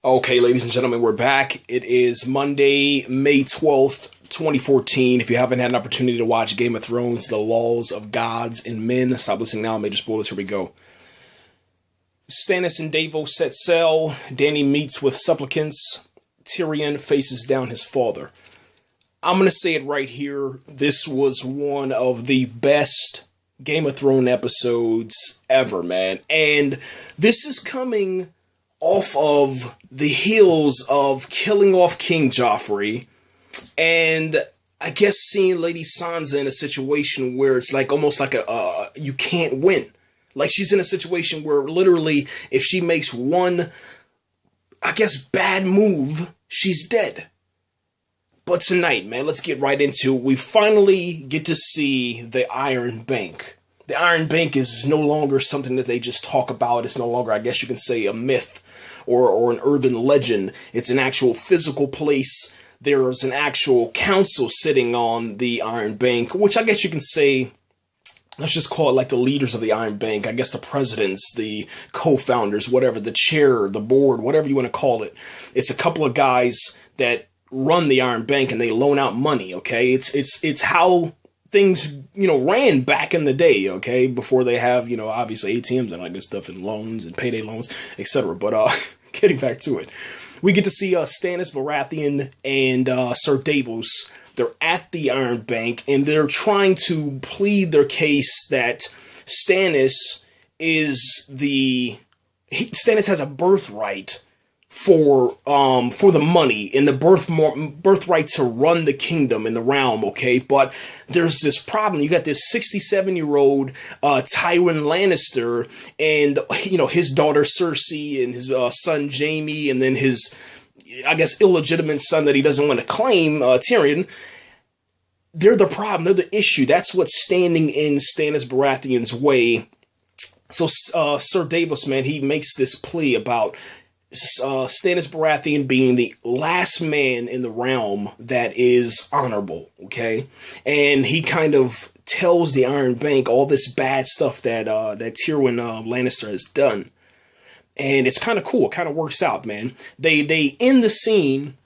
Okay, ladies and gentlemen, we're back. It is Monday, May 12th, 2014. If you haven't had an opportunity to watch Game of Thrones, The Laws of Gods and Men, stop listening now, major spoilers, here we go. Stannis and Davos set sail, Dany meets with supplicants, Tyrion faces down his father. I'm going to say it right here, this was one of the best Game of Thrones episodes ever, man. And this is coming off of the heels of killing off King Joffrey, and I guess seeing Lady Sansa in a situation where it's like almost like you can't win. Like she's in a situation where literally if she makes one, I guess, bad move, she's dead. But tonight, man, let's get right into it. We finally get to see the Iron Bank. The Iron Bank is no longer something that they just talk about. It's no longer, I guess you can say, a myth or an urban legend. It's an actual physical place. There's an actual council sitting on the Iron Bank, which I guess you can say, let's just call it like the leaders of the Iron Bank. I guess the presidents, the co-founders, whatever, the chair, the board, whatever you want to call it. It's a couple of guys that run the Iron Bank and they loan out money, okay? It's how things, ran back in the day, okay? Before they have, obviously ATMs and all that stuff and loans and payday loans, etc. But getting back to it, we get to see Stannis Baratheon and Sir Davos. They're at the Iron Bank and they're trying to plead their case that Stannis has a birthright for the money and the birthright to run the kingdom and the realm, okay? But there's this problem. You got this 67-year-old Tywin Lannister and, his daughter Cersei and his son Jaime and then his, I guess, illegitimate son that he doesn't want to claim, Tyrion. They're the problem. They're the issue. That's what's standing in Stannis Baratheon's way. So Sir Davos, man, he makes this plea about Stannis Baratheon being the last man in the realm that is honorable, okay? And he kind of tells the Iron Bank all this bad stuff that Tywin Lannister has done. And it's kind of cool. It kind of works out, man. They end the scene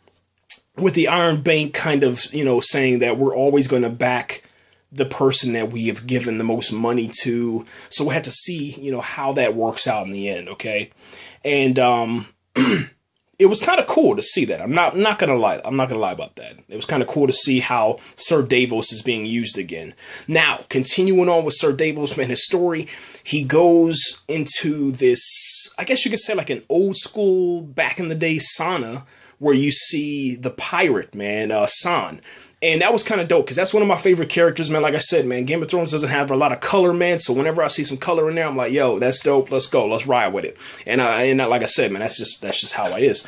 with the Iron Bank kind of, saying that we're always going to back the person that we have given the most money to. So we'll have to see, how that works out in the end, okay? And it was kind of cool to see that. I'm not gonna lie. I'm not gonna lie about that. It was kind of cool to see how Sir Davos is being used again. Now, continuing on with Sir Davos, man, his story, he goes into this, I guess you could say like an old school, back in the day sauna, where you see the pirate, man, San. And that was kind of dope, because that's one of my favorite characters, man. Like I said, man, Game of Thrones doesn't have a lot of color, man. So whenever I see some color in there, I'm like, yo, that's dope. Let's go. Let's ride with it. And like I said, man, that's just how it is.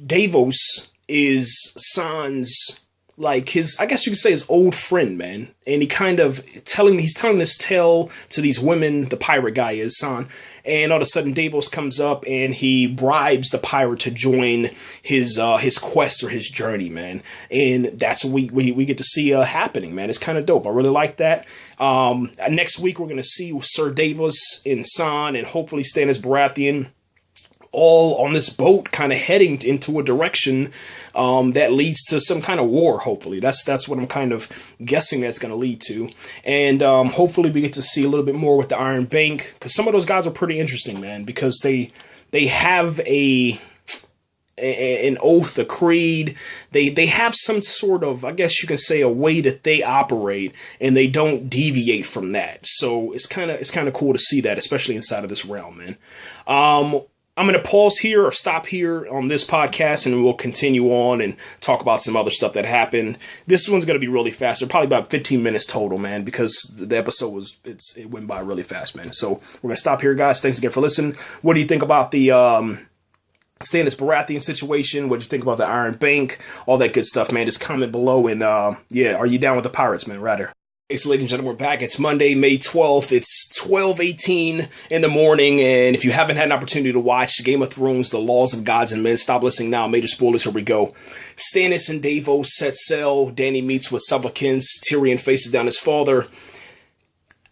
Davos is San's, like, his, I guess you could say, his old friend, man. And he kind of he's telling this tale to these women, the pirate guy is, San. And all of a sudden, Davos comes up and he bribes the pirate to join his quest or his journey, man. And that's what we get to see happening, man. It's kind of dope. I really like that. Next week, we're going to see Sir Davos and San and hopefully Stannis Baratheon all on this boat kind of heading into a direction that leads to some kind of war, hopefully. That's what I'm kind of guessing that's going to lead to. And hopefully we get to see a little bit more with the Iron Bank, because some of those guys are pretty interesting, man, because they have an oath, a creed. They have some sort of, I guess you can say, a way that they operate, and they don't deviate from that. So it's kind of cool to see that, especially inside of this realm, man. I'm going to pause here or stop here on this podcast, and we'll continue on and talk about some other stuff that happened. This one's going to be really fast. They're probably about 15 minutes total, man, because the episode it went by really fast, man. So we're going to stop here, guys. Thanks again for listening. What do you think about the Stannis Baratheon situation? What do you think about the Iron Bank? All that good stuff, man. Just comment below. And yeah, are you down with the pirates, man? Rather. Hey, so ladies and gentlemen, we're back. It's Monday, May 12th. It's 12:18 in the morning, and if you haven't had an opportunity to watch Game of Thrones, The Laws of Gods and Men, stop listening now. Major spoilers, here we go. Stannis and Davos set sail. Dany meets with supplicants. Tyrion faces down his father.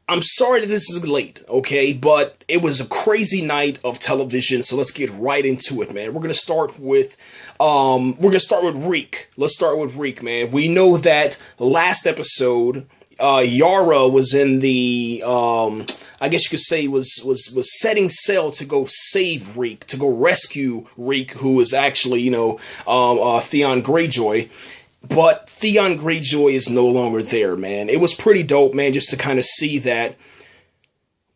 I'm sorry that this is late, okay? But it was a crazy night of television, so let's get right into it, man. We're gonna start with Reek. Let's start with Reek, man. We know that last episode, Yara was in the I guess you could say was setting sail to go save Reek, to go rescue Reek, who was actually, Theon Greyjoy. But Theon Greyjoy is no longer there, man. It was pretty dope, man, just to kind of see that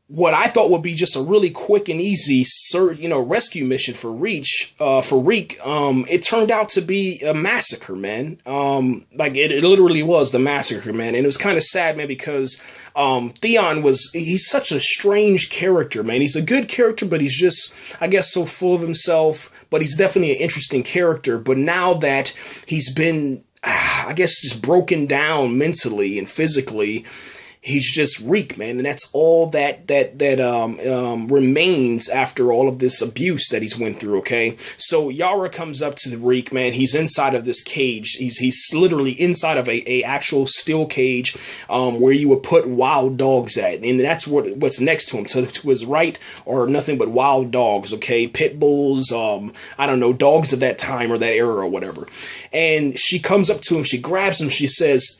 what I thought would be just a really quick and easy, rescue mission for Reek. It turned out to be a massacre, man. It literally was the massacre, man. And it was kind of sad, man, because Theon he's such a strange character, man. He's a good character, but he's just, I guess, so full of himself. But he's definitely an interesting character. But now that he's been, I guess, just broken down mentally and physically, he's just Reek, man, and that's all that remains after all of this abuse that he's went through. Okay, so Yara comes up to the Reek, man. He's inside of this cage. He's literally inside of a actual steel cage, where you would put wild dogs at, and that's what's next to him. So to his right are nothing but wild dogs. Okay, pit bulls. I don't know, dogs of that time or that era or whatever. And she comes up to him. She grabs him. She says,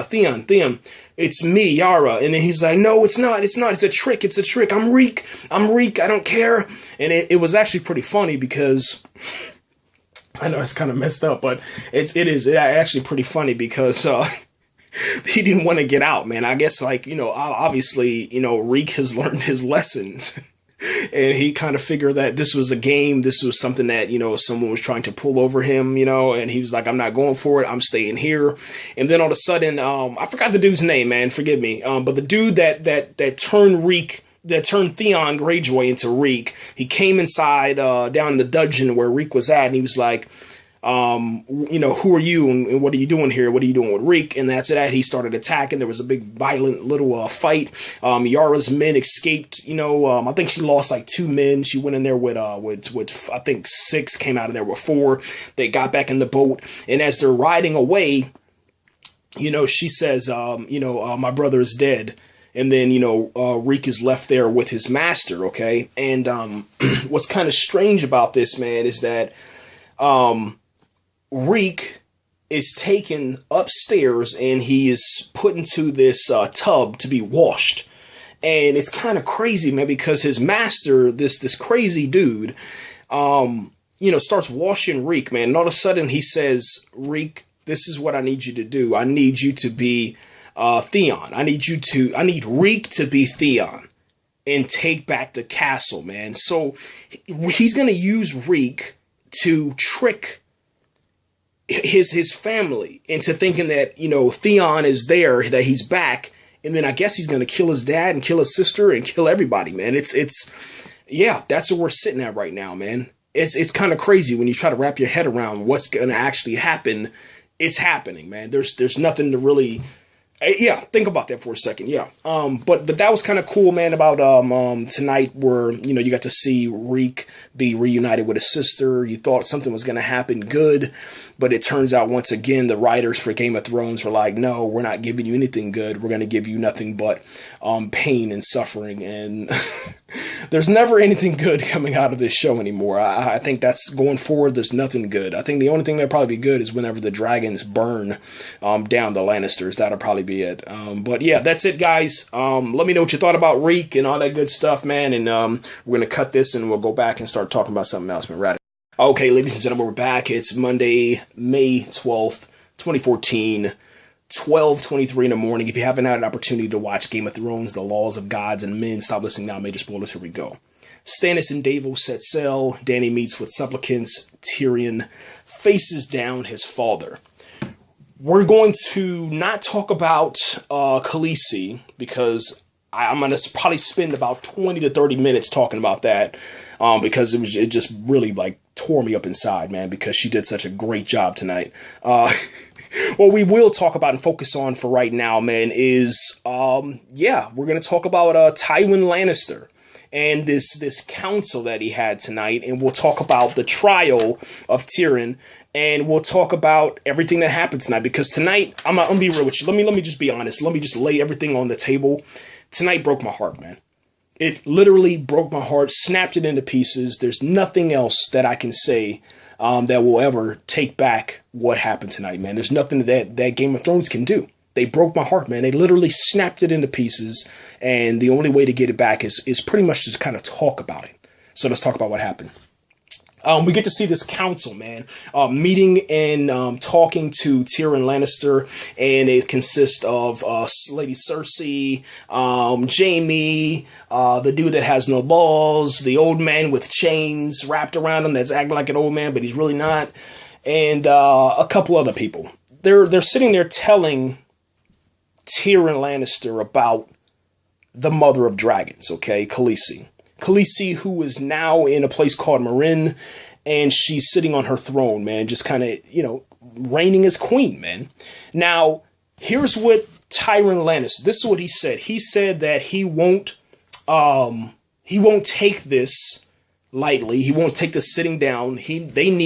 Theon. It's me, Yara. And then he's like, no, it's not. It's a trick. I'm Reek. I don't care. And it was actually pretty funny because I know it's kind of messed up, but it is actually pretty funny because he didn't want to get out, man. I guess, obviously, Reek has learned his lessons. And he kind of figured that this was a game. This was something that, someone was trying to pull over him, and he was like, I'm not going for it. I'm staying here. And then all of a sudden, I forgot the dude's name, man. Forgive me. But the dude that turned Theon Greyjoy into Reek, he came inside, down in the dungeon where Reek was at. And he was like, who are you and what are you doing here? What are you doing with Reek? And that's it. He started attacking. There was a big violent little fight. Yara's men escaped. I think she lost like 2 men. She went in there with I think 6, came out of there with 4. They got back in the boat, and as they're riding away, she says, my brother is dead. And then, Reek is left there with his master. Okay. And what's kind of strange about this, man, is that Reek is taken upstairs and he is put into this tub to be washed. And it's kind of crazy, man, because his master, this crazy dude, starts washing Reek, man. And all of a sudden he says, Reek, this is what I need you to do. I need you to be Theon. I need Reek to be Theon and take back the castle, man. So he's going to use Reek to trick his family into thinking that, Theon is there, that he's back, and then I guess he's going to kill his dad and kill his sister and kill everybody, man. Yeah, that's where we're sitting at right now, man. It's kind of crazy when you try to wrap your head around what's going to actually happen. It's happening, man. There's nothing to really... Yeah, think about that for a second. Yeah. But that was kind of cool, man, about tonight where, you got to see Reek be reunited with his sister. You thought something was going to happen good, but it turns out once again the writers for Game of Thrones were like, no, we're not giving you anything good. We're going to give you nothing but pain and suffering, and there's never anything good coming out of this show anymore. I think that's going forward. There's nothing good. I think the only thing that'll probably be good is whenever the dragons burn down the Lannisters. That'll probably be it. But yeah, that's it, guys. Let me know what you thought about Reek and all that good stuff, man. And we're going to cut this and we'll go back and start talking about something else, man. Right. Okay, ladies and gentlemen, we're back. It's Monday, May 12th, 2014. 12:23 in the morning. If you haven't had an opportunity to watch Game of Thrones, The Laws of Gods and Men, stop listening now. Major spoilers. Here we go. Stannis and Davos set sail. Dany meets with supplicants. Tyrion faces down his father. We're going to not talk about Khaleesi because I'm going to probably spend about 20 to 30 minutes talking about that because it just really tore me up inside, man, because she did such a great job tonight. What we will talk about and focus on for right now, man, is, we're going to talk about Tywin Lannister and this council that he had tonight, and we'll talk about the trial of Tyrion, and we'll talk about everything that happened tonight, because tonight, I'm gonna be real with you. Let me just be honest. Let me just lay everything on the table. tonight broke my heart, man. It literally broke my heart, snapped it into pieces. There's nothing else that I can say that will ever take back what happened tonight, man. There's nothing that Game of Thrones can do. They broke my heart, man. They literally snapped it into pieces, and the only way to get it back is pretty much just kind of talk about it. So let's talk about what happened. We get to see this council, man, meeting and talking to Tyrion Lannister, and it consists of Lady Cersei, Jaime, the dude that has no balls, the old man with chains wrapped around him that's acting like an old man, but he's really not, and a couple other people. They're sitting there telling Tyrion Lannister about the mother of dragons, okay, Khaleesi, who is now in a place called Meereen, and she's sitting on her throne, man, just kind of, reigning as queen, man. Now, here's what Tyrion Lannister, this is what he said. He said that he won't take this lightly. He won't take the sitting down.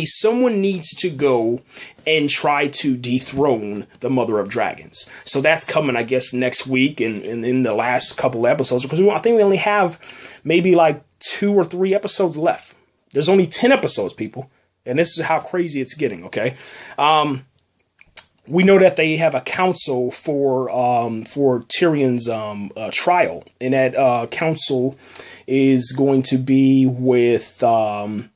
Someone needs to go and try to dethrone the mother of dragons. So that's coming, I guess, next week and in the last couple episodes, because I think we only have maybe like 2 or 3 episodes left. There's only 10 episodes, people, and this is how crazy it's getting. Okay. We know that they have a council for Tyrion's trial, and that council is going to be with the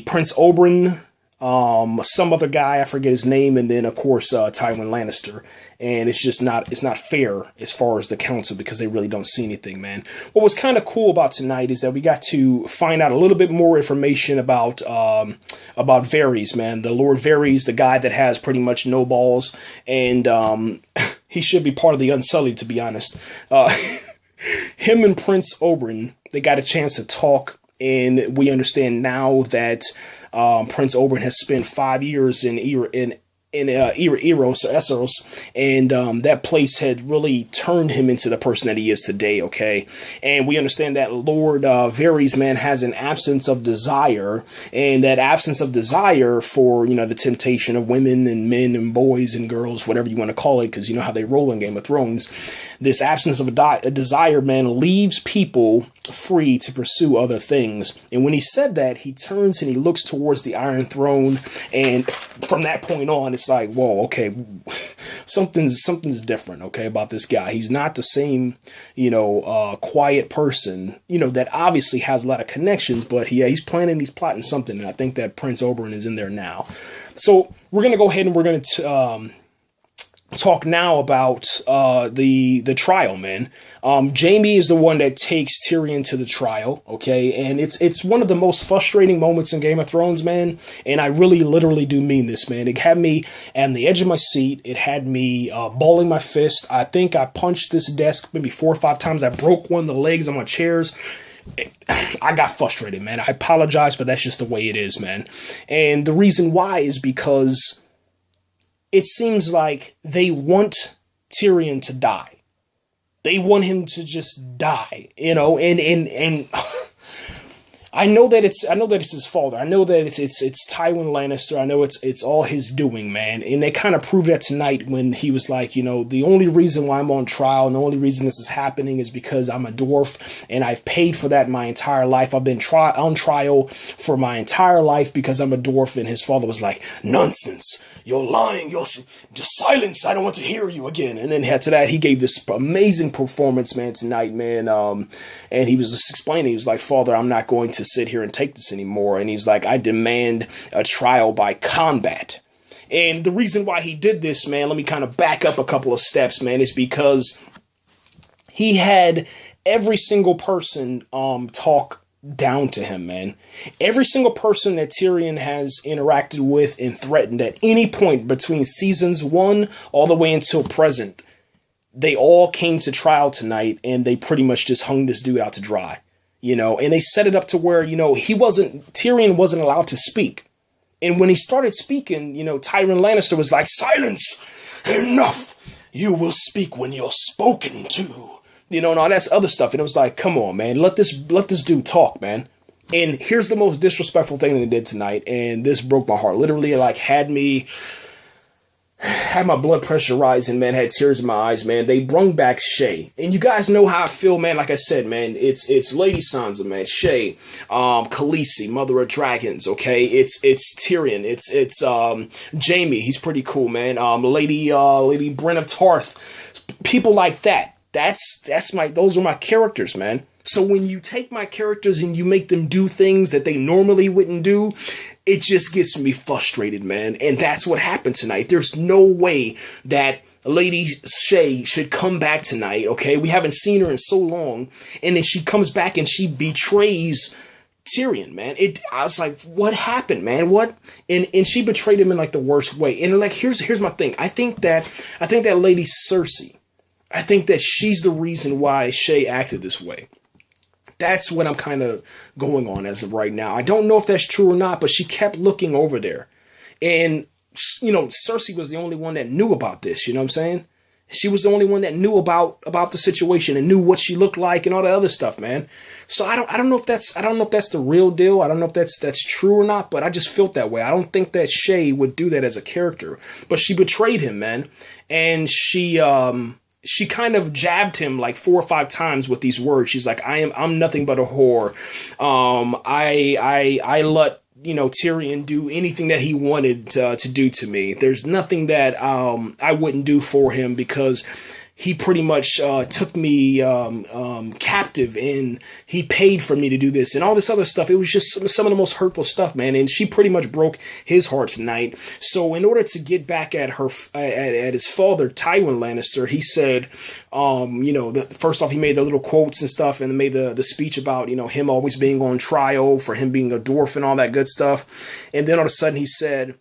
Prince Oberyn, some other guy, I forget his name, and then of course Tywin Lannister. And it's not fair as far as the council, because they really don't see anything, man. What was kind of cool about tonight is that we got to find out a little bit more information about Varys, man. The Lord Varys, the guy that has pretty much no balls, and he should be part of the Unsullied, to be honest. Him and Prince Oberyn, they got a chance to talk, and we understand now that Prince Oberyn has spent 5 years in Essos, and that place had really turned him into the person that he is today, okay? And we understand that Lord Varys, man, has an absence of desire, and that absence of desire for, the temptation of women and men and boys and girls, whatever you want to call it, because you know how they roll in Game of Thrones. This absence of a desire, man, leaves people free to pursue other things. And when he said that, he turns and he looks towards the Iron Throne, and from that point on, it's like, whoa, okay, something's different, okay, about this guy. He's not the same, quiet person, that obviously has a lot of connections, but he's planning, he's plotting something, and I think that Prince Oberyn is in there now. So we're going to go ahead and we're going to talk now about the trial, man. Jaime is the one that takes Tyrion to the trial, okay? And it's one of the most frustrating moments in Game of Thrones, man. And I really literally do mean this, man. It had me on the edge of my seat. It had me balling my fist. I think I punched this desk maybe 4 or 5 times. I broke one of the legs on my chairs. I got frustrated, man. I apologize, but that's just the way it is, man. And the reason why is because it seems like they want Tyrion to die. They want him to just die, and I know that it's his fault. I know that it's Tywin Lannister. I know it's all his doing, man. And they kind of proved that tonight when he was like, the only reason why I'm on trial and the only reason this is happening is because I'm a dwarf and I've paid for that my entire life. I've been on trial for my entire life because I'm a dwarf. And his father was like, nonsense. You're lying. You're just silence. I don't want to hear you again. And then to that, he gave this amazing performance, man, tonight, man. And he was just explaining. He was like, Father, I'm not going to sit here and take this anymore. And he's like, I demand a trial by combat. And the reason why he did this, man, let me kind of back up a couple of steps, man, is because he had every single person talk down to him, man. Every single person that Tyrion has interacted with and threatened at any point between seasons 1 all the way until present, they all came to trial tonight, and they pretty much just hung this dude out to dry, and they set it up to where, Tyrion wasn't allowed to speak. And when he started speaking, Tyrion Lannister was like, silence, enough, you will speak when you're spoken to. And all that other stuff. And it was like, come on, man, let this dude talk, man. And here's the most disrespectful thing that they did tonight. And this broke my heart. Literally, had me had my blood pressure rising, man, had tears in my eyes, man. They brung back Shae. And you guys know how I feel, man. Like I said, man, it's Lady Sansa, man. Shae, Khaleesi, Mother of Dragons, okay? It's Tyrion. It's Jaime. He's pretty cool, man. Lady Brienne of Tarth. People like that. Those are my characters, man. So when you take my characters and you make them do things that they normally wouldn't do, it just gets me frustrated, man. And that's what happened tonight. There's no way that Lady Shae should come back tonight, okay? We haven't seen her in so long. And then she comes back and she betrays Tyrion, man. I was like, what happened, man? What? And she betrayed him in like the worst way. And like, here's my thing. I think that Lady Cersei, I think that she's the reason why Shae acted this way. That's what I'm kind of going on as of right now. I don't know if that's true or not, but she kept looking over there. And, you know, Cersei was the only one that knew about this, you know what I'm saying? She was the only one that knew about the situation and knew what she looked like and all that other stuff, man. So I don't know if that's the real deal. I don't know if that's true or not, but I just felt that way. I don't think that Shae would do that as a character, but she betrayed him, man. And she kind of jabbed him like 4 or 5 times with these words. She's like, I'm nothing but a whore. I let, you know, Tyrion do anything that he wanted to do to me. There's nothing that I wouldn't do for him because he pretty much took me captive and he paid for me to do this and all this other stuff. It was just some of the most hurtful stuff, man. And she pretty much broke his heart tonight. So in order to get back at her, at his father, Tywin Lannister, he said, you know, first off, he made the little quotes and stuff and made the speech about, you know, him always being on trial for him being a dwarf and all that good stuff. And then all of a sudden he said,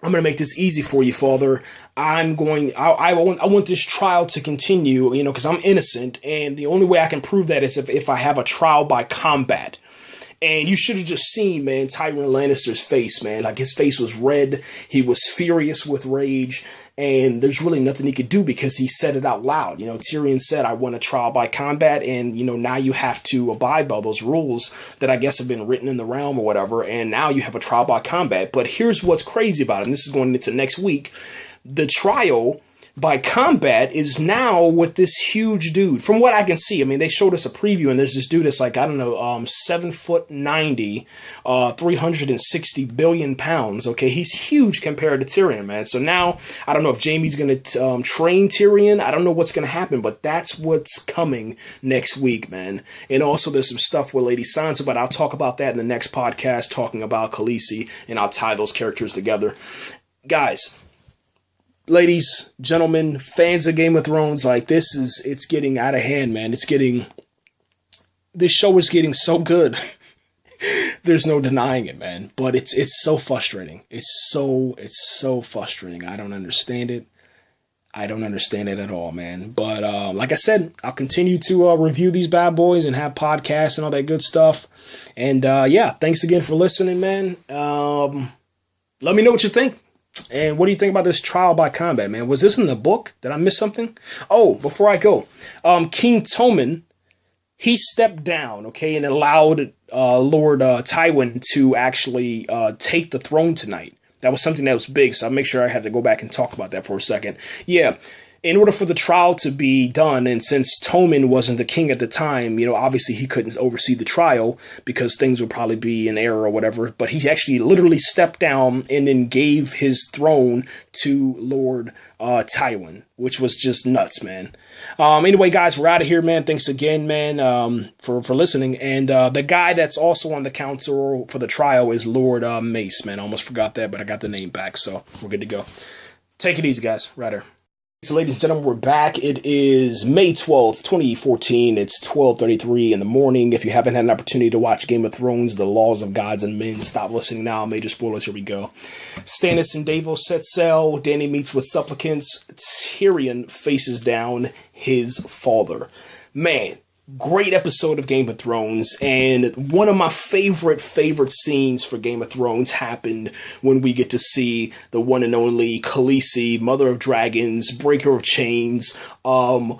I'm going to make this easy for you, Father. I want this trial to continue, you know, because I'm innocent. And the only way I can prove that is if I have a trial by combat. And you should have just seen, man, Tywin Lannister's face, man. Like, his face was red. He was furious with rage. And there's really nothing he could do because he said it out loud. You know, Tyrion said, I want a trial by combat. And, you know, now you have to abide by those rules that I guess have been written in the realm or whatever. And now you have a trial by combat. But here's what's crazy about it. And this is going into next week. The trial by combat is now with this huge dude. From what I can see, I mean, they showed us a preview and there's this dude that's like, I don't know, 7'90", 360 billion pounds. Okay, he's huge compared to Tyrion, man. So now I don't know if Jaime's gonna train Tyrion. I don't know what's gonna happen, but that's what's coming next week, man. And also there's some stuff with Lady Sansa, but I'll talk about that in the next podcast, talking about Khaleesi, and I'll tie those characters together, guys. Ladies, gentlemen, fans of Game of Thrones, like, it's getting out of hand, man. This show is getting so good. There's no denying it, man. But it's so frustrating. It's so frustrating. I don't understand it. I don't understand it at all, man. But like I said, I'll continue to review these bad boys and have podcasts and all that good stuff. And yeah, thanks again for listening, man. Let me know what you think. And what do you think about this trial by combat, man? Was this in the book? Did I miss something? Oh, before I go, King Tommen, he stepped down, okay, and allowed Lord Tywin to actually take the throne tonight. That was something that was big, so I'll make sure I have to go back and talk about that for a second. Yeah. In order for the trial to be done, and since Tommen wasn't the king at the time, you know, obviously he couldn't oversee the trial because things would probably be in error or whatever, but he actually literally stepped down and then gave his throne to Lord Tywin, which was just nuts, man. Anyway, guys, we're out of here, man. Thanks again, man, for listening. And the guy that's also on the council for the trial is Lord Mace, man. I almost forgot that, but I got the name back, so we're good to go. Take it easy, guys. Right here. So, ladies and gentlemen, we're back. It is May 12th, 2014. It's 12:33 in the morning. If you haven't had an opportunity to watch Game of Thrones, The Laws of Gods and Men, stop listening now. Major spoilers. Here we go. Stannis and Davos set sail. Dany meets with supplicants. Tyrion faces down his father. Man, great episode of Game of Thrones, and one of my favorite scenes for Game of Thrones happened when we get to see the one and only Khaleesi, Mother of Dragons, Breaker of Chains, the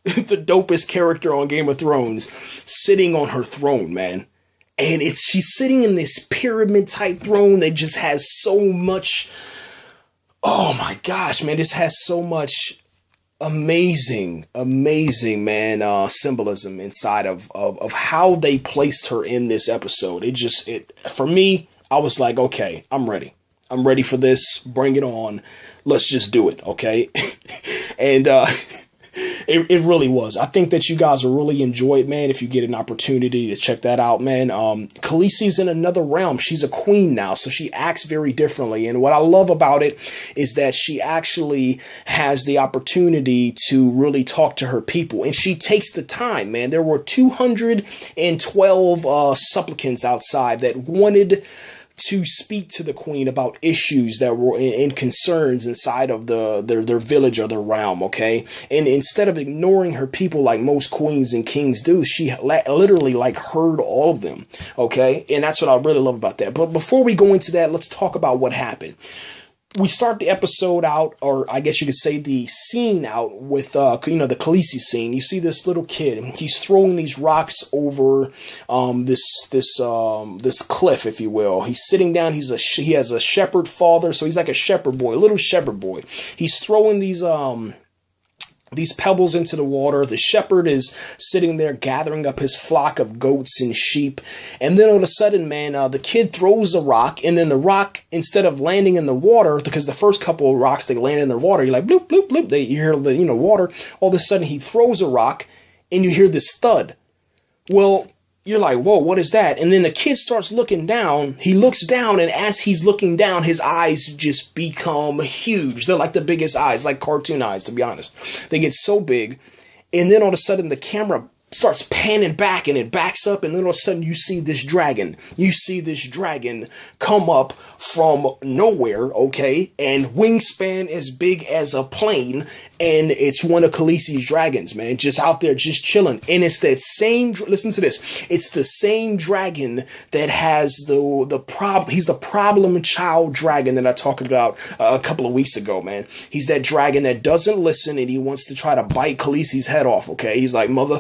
dopest character on Game of Thrones, sitting on her throne, man. And she's sitting in this pyramid type throne that just has so much Oh my gosh, man, this has so much amazing, man, symbolism inside of how they placed her in this episode. It for me, I was like, okay, I'm ready. I'm ready for this. Bring it on. Let's just do it, okay? And it really was. I think that you guys will really enjoy it, man, if you get an opportunity to check that out, man. Khaleesi's in another realm. She's a queen now, so she acts very differently. And what I love about it is that she actually has the opportunity to really talk to her people. And she takes the time, man. There were 212 supplicants outside that wanted to speak to the queen about issues that were in concerns inside of their village or their realm, okay? And instead of ignoring her people like most queens and kings do, she literally like heard all of them, okay? And that's what I really love about that. But before we go into that, let's talk about what happened. We start the episode out, or I guess you could say the scene out with, the Khaleesi scene. You see this little kid. He's throwing these rocks over this cliff, if you will. He's sitting down. He has a shepherd father, so he's like a shepherd boy, a little shepherd boy. He's throwing these pebbles into the water. The shepherd is sitting there gathering up his flock of goats and sheep. And then all of a sudden, man, the kid throws a rock, and then the rock, instead of landing in the water, because the first couple of rocks, they land in the water, you're like, bloop, bloop, bloop. You hear the, water. All of a sudden, he throws a rock, and you hear this thud. Well, you're like, whoa, what is that? And then the kid starts looking down. He looks down, and as he's looking down, his eyes just become huge. They're like the biggest eyes, like cartoon eyes, to be honest. They get so big. And then all of a sudden, the camera starts panning back, and it backs up, and then all of a sudden you see this dragon. You see this dragon come up from nowhere, okay? And wingspan as big as a plane, and it's one of Khaleesi's dragons, man, just out there, just chilling. And it's that same, listen to this, it's the same dragon that has the problem, he's the problem child dragon that I talked about a couple of weeks ago, man. He's that dragon that doesn't listen, and he wants to try to bite Khaleesi's head off, okay? He's like, mother,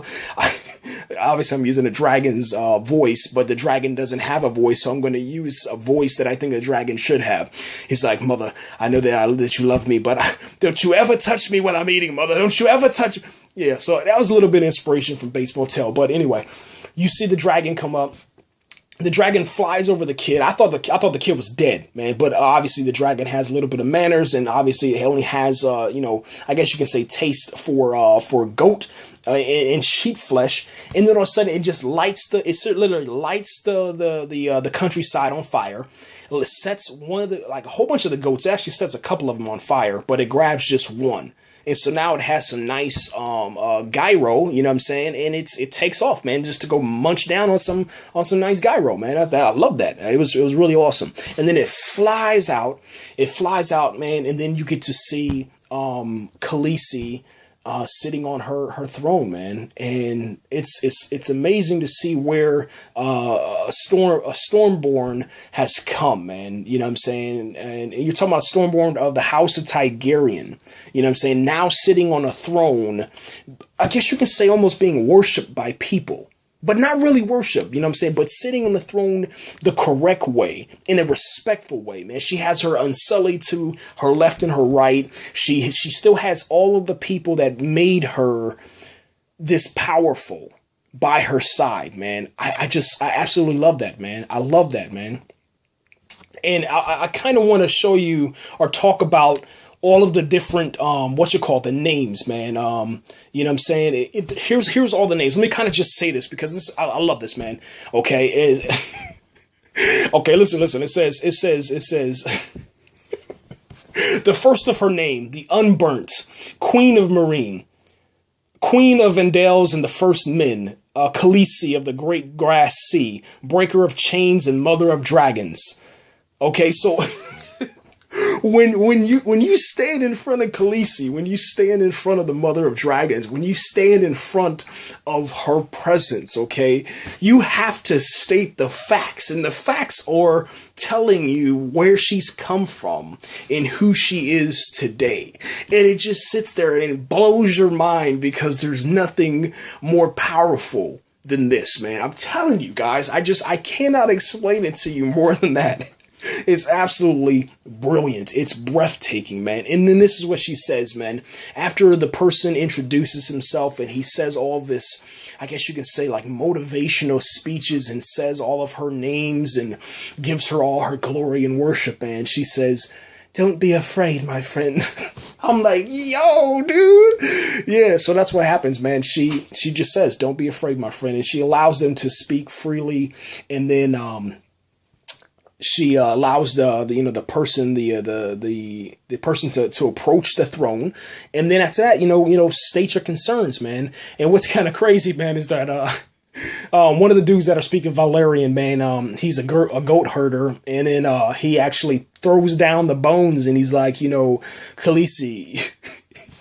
obviously I'm using a dragon's voice, but the dragon doesn't have a voice, so I'm going to use a voice that I think a dragon should have. He's like, mother, I know that you love me, but don't you ever touch me when I'm eating, mother. Don't you ever touch me. Yeah, so that was a little bit of inspiration from Bates Motel. But anyway, you see the dragon come up. The dragon flies over the kid. I thought the kid was dead, man. But obviously the dragon has a little bit of manners, and obviously it only has, I guess you can say taste for goat and sheep flesh. And then all of a sudden it just literally lights the countryside on fire. It sets a whole bunch of the goats. It actually sets a couple of them on fire, but it grabs just one. And so now it has some nice gyro, you know what I'm saying? And it takes off, man, just to go munch down on some nice gyro, man. I love that. It was really awesome. And then it flies out, man, and then you get to see Khaleesi sitting on her throne, man, and it's amazing to see where a Stormborn has come, man. You know what I'm saying? And you're talking about Stormborn of the House of Targaryen. You know what I'm saying? Now sitting on a throne, I guess you can say almost being worshipped by people. But not really worship, you know what I'm saying? But sitting on the throne the correct way, in a respectful way, man. She has her Unsullied to her left and her right. She still has all of the people that made her this powerful by her side, man. I absolutely love that, man. I love that, man. And I kind of want to show you or talk about all of the different, the names, man. You know what I'm saying? Here's all the names. Let me kind of just say this because I love this, man. Okay. Okay, listen. It says, the first of her name, the Unburnt, Queen of Meereen, Queen of Vendales and the First Men, Khaleesi of the Great Grass Sea, Breaker of Chains and Mother of Dragons. Okay, so when you stand in front of Khaleesi, when you stand in front of the Mother of Dragons, when you stand in front of her presence, okay, you have to state the facts, and the facts are telling you where she's come from and who she is today. And it just sits there and it blows your mind because there's nothing more powerful than this, man. I'm telling you guys, I cannot explain it to you more than that. It's absolutely brilliant. It's breathtaking, man. And then this is what she says, man. After the person introduces himself and he says all this, I guess you can say like motivational speeches and says all of her names and gives her all her glory and worship, man. She says, "Don't be afraid, my friend." I'm like, yo, dude. Yeah, so that's what happens, man. She just says, "Don't be afraid, my friend." And she allows them to speak freely. And then she allows the person to approach the throne. And then after that, state your concerns, man. And what's kind of crazy, man, is that one of the dudes that are speaking Valyrian, man, he's a goat herder, and then he actually throws down the bones, and he's like, Khaleesi,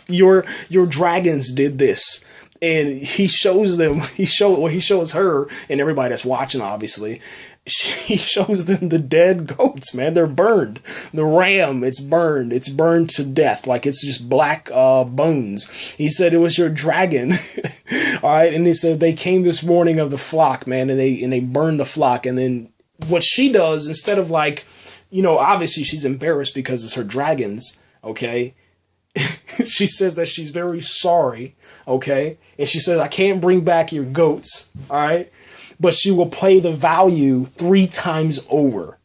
your dragons did this. And he shows her and everybody that's watching, obviously. He shows them the dead goats, man. They're burned. The ram, it's burned. It's burned to death. Like, it's just black bones. He said it was your dragon. All right. And he said they came this morning of the flock, man, and they burned the flock. And then what she does, instead of like, obviously she's embarrassed because it's her dragons. Okay. She says that she's very sorry. Okay. And she says, "I can't bring back your goats." All right. But she will pay the value 3 times over.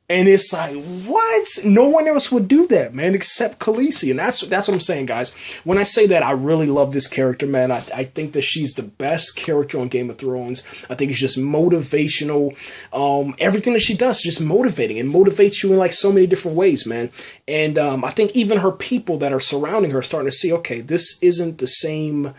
And it's like, what? No one else would do that, man, except Khaleesi. And that's what I'm saying, guys. When I say that, I really love this character, man. I think that she's the best character on Game of Thrones. I think it's just motivational. Everything that she does is just motivating and motivates you in like so many different ways, man. And I think even her people that are surrounding her are starting to see, okay, this isn't the same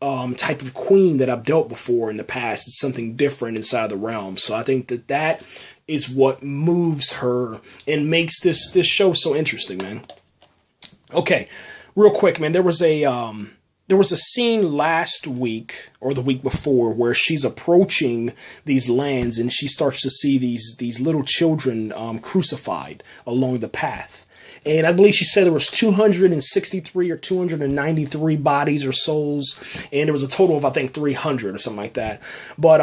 type of queen that I've dealt before in the past. It's something different inside the realm. So I think that is what moves her and makes this show so interesting, man. Okay, real quick, man. There was a scene last week or the week before where she's approaching these lands and she starts to see these little children crucified along the path. And I believe she said there was 263 or 293 bodies or souls. And there was a total of, I think, 300 or something like that. But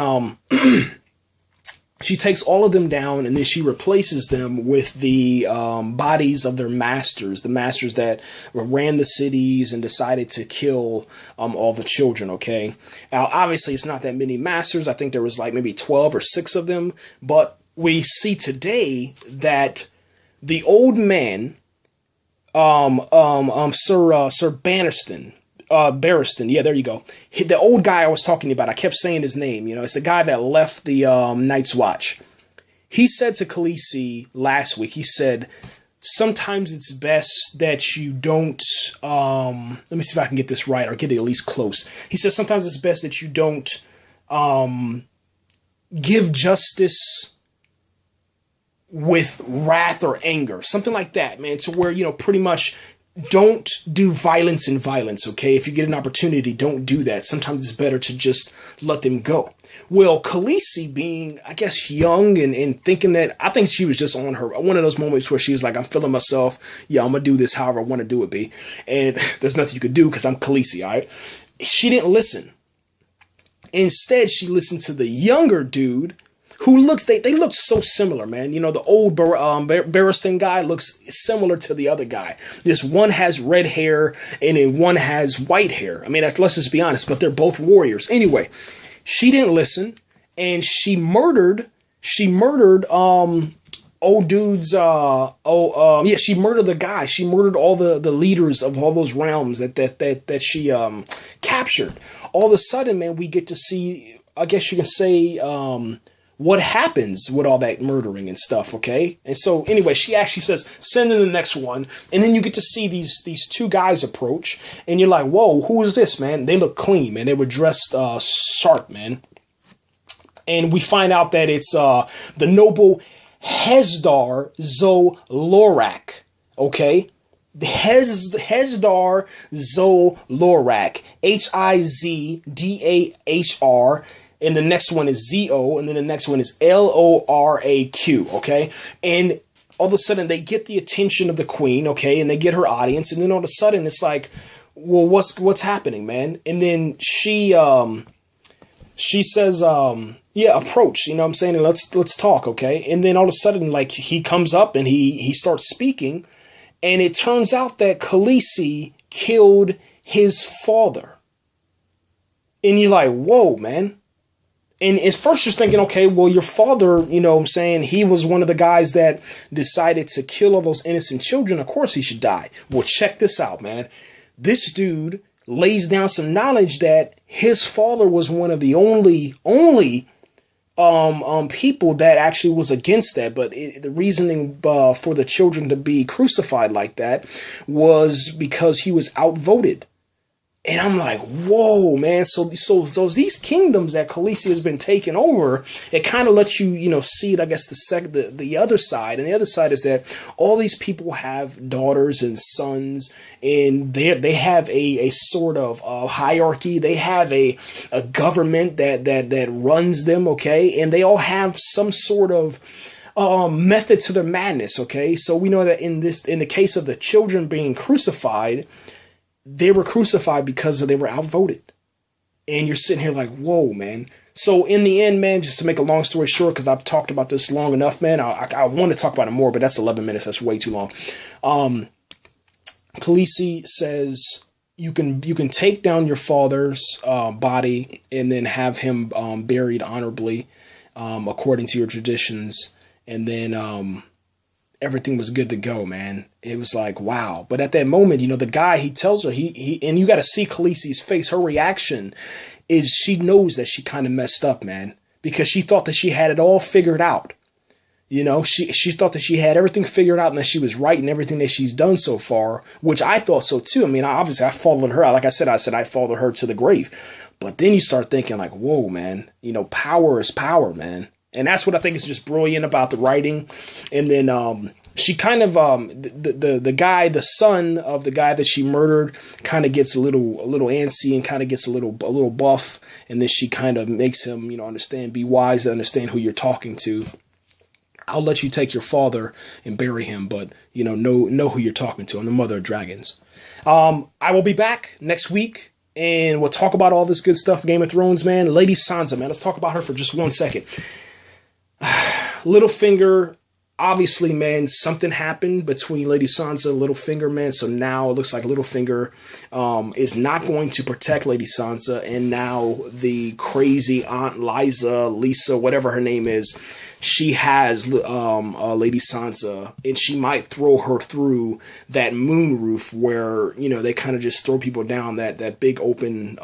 she takes all of them down and then she replaces them with the bodies of their masters. The masters that ran the cities and decided to kill all the children, okay? Now, obviously, it's not that many masters. I think there was like maybe 12 or 6 of them. But we see today that the old man... Sir Barristan, yeah, there you go. The old guy I was talking about, I kept saying his name, it's the guy that left the Night's Watch. He said to Khaleesi last week, he said, sometimes it's best that you don't, let me see if I can get this right or get it at least close. He said sometimes it's best that you don't give justice with wrath or anger, something like that, man, to where, pretty much don't do violence in violence, okay? If you get an opportunity, don't do that. Sometimes it's better to just let them go. Well, Khaleesi being, I guess, young and thinking that, I think she was just on her, one of those moments where she was like, I'm feeling myself, yeah, I'm gonna do this however I want to do it, B. And there's nothing you could do because I'm Khaleesi, all right? She didn't listen. Instead, she listened to the younger dude who looks, they look so similar, man. The old Barristan guy looks similar to the other guy. This one has red hair and then one has white hair. I mean, let's just be honest, but they're both warriors. Anyway, she didn't listen and she murdered old dude's, she murdered the guy. She murdered all the leaders of all those realms that she captured. All of a sudden, man, we get to see, I guess you can say, what happens with all that murdering and stuff, okay? And so, anyway, she actually says, send in the next one. And then you get to see these 2 guys approach. And you're like, whoa, who is this, man? They look clean, man. They were dressed sharp, man. And we find out that it's the noble Hezdar Lorak, okay? Hezdar Lorak, Hizdar. And the next one is Z-O, and then the next one is Loraq, okay? And all of a sudden, they get the attention of the queen, okay? And they get her audience, and then all of a sudden, it's like, well, what's happening, man? And then she she says, yeah, approach, you know what I'm saying? And let's talk, okay? And then all of a sudden, like, he comes up and he starts speaking, and it turns out that Khaleesi killed his father. And you're like, whoa, man. And at first you're thinking, okay, well, your father, you know what I'm saying, he was one of the guys that decided to kill all those innocent children. Of course he should die. Well, check this out, man. This dude lays down some knowledge that his father was one of the only people that actually was against that. But the reasoning for the children to be crucified like that was because he was outvoted. And I'm like, whoa, man. So these kingdoms that Khaleesi has been taking over, it kind of lets you, see it, I guess, the other side. And the other side is that all these people have daughters and sons, and they have a sort of hierarchy. They have a government that runs them, okay? And they all have some sort of method to their madness, okay? So we know that in the case of the children being crucified, they were crucified because they were outvoted. And you're sitting here like, whoa, man. So in the end, man, just to make a long story short, because I've talked about this long enough, man, I want to talk about it more, but that's 11 minutes. That's way too long. Khaleesi says you can take down your father's body and then have him buried honorably according to your traditions. And then everything was good to go, man. It was like, wow. But at that moment, the guy, he tells her, and you got to see Khaleesi's face. Her reaction is she knows that she kind of messed up, man, because she thought that she had it all figured out. She thought that she had everything figured out and that she was right in everything that she's done so far, which I thought so too. I mean, obviously I followed her. Like I said I followed her to the grave. But then you start thinking like, whoa, man, power is power, man. And that's what I think is just brilliant about the writing. And then she kind of the guy, the son of the guy that she murdered, kind of gets a little antsy and kind of gets a little buff. And then she kind of makes him, understand, be wise to understand who you're talking to. I'll let you take your father and bury him, but know who you're talking to. I'm the mother of dragons. I will be back next week. And we'll talk about all this good stuff. Game of Thrones, man. Lady Sansa, man. Let's talk about her for just 1 second. Littlefinger, obviously, man, something happened between Lady Sansa and Littlefinger, man. So now it looks like Littlefinger is not going to protect Lady Sansa. And now the crazy Aunt Lisa, whatever her name is, she has Lady Sansa, and she might throw her through that moon roof where, they kind of just throw people down that big open,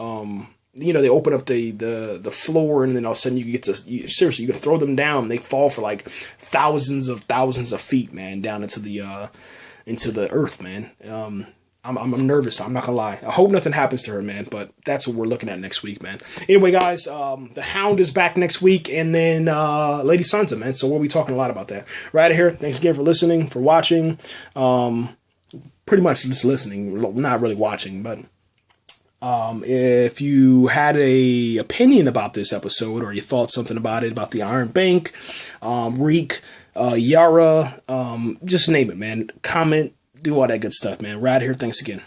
they open up the floor, and then all of a sudden you can throw them down. And they fall for like thousands of feet, man, down into the earth, man. I'm nervous. I'm not gonna lie. I hope nothing happens to her, man. But that's what we're looking at next week, man. Anyway, guys, the Hound is back next week, and then Lady Sansa, man. So we'll be talking a lot about that. Right here. Thanks again for listening, for watching. Pretty much just listening, not really watching, but. If you had a opinion about this episode, or you thought something about it, about the Iron Bank, Reek, Yara, just name it, man. Comment, do all that good stuff, man. Right here. Thanks again.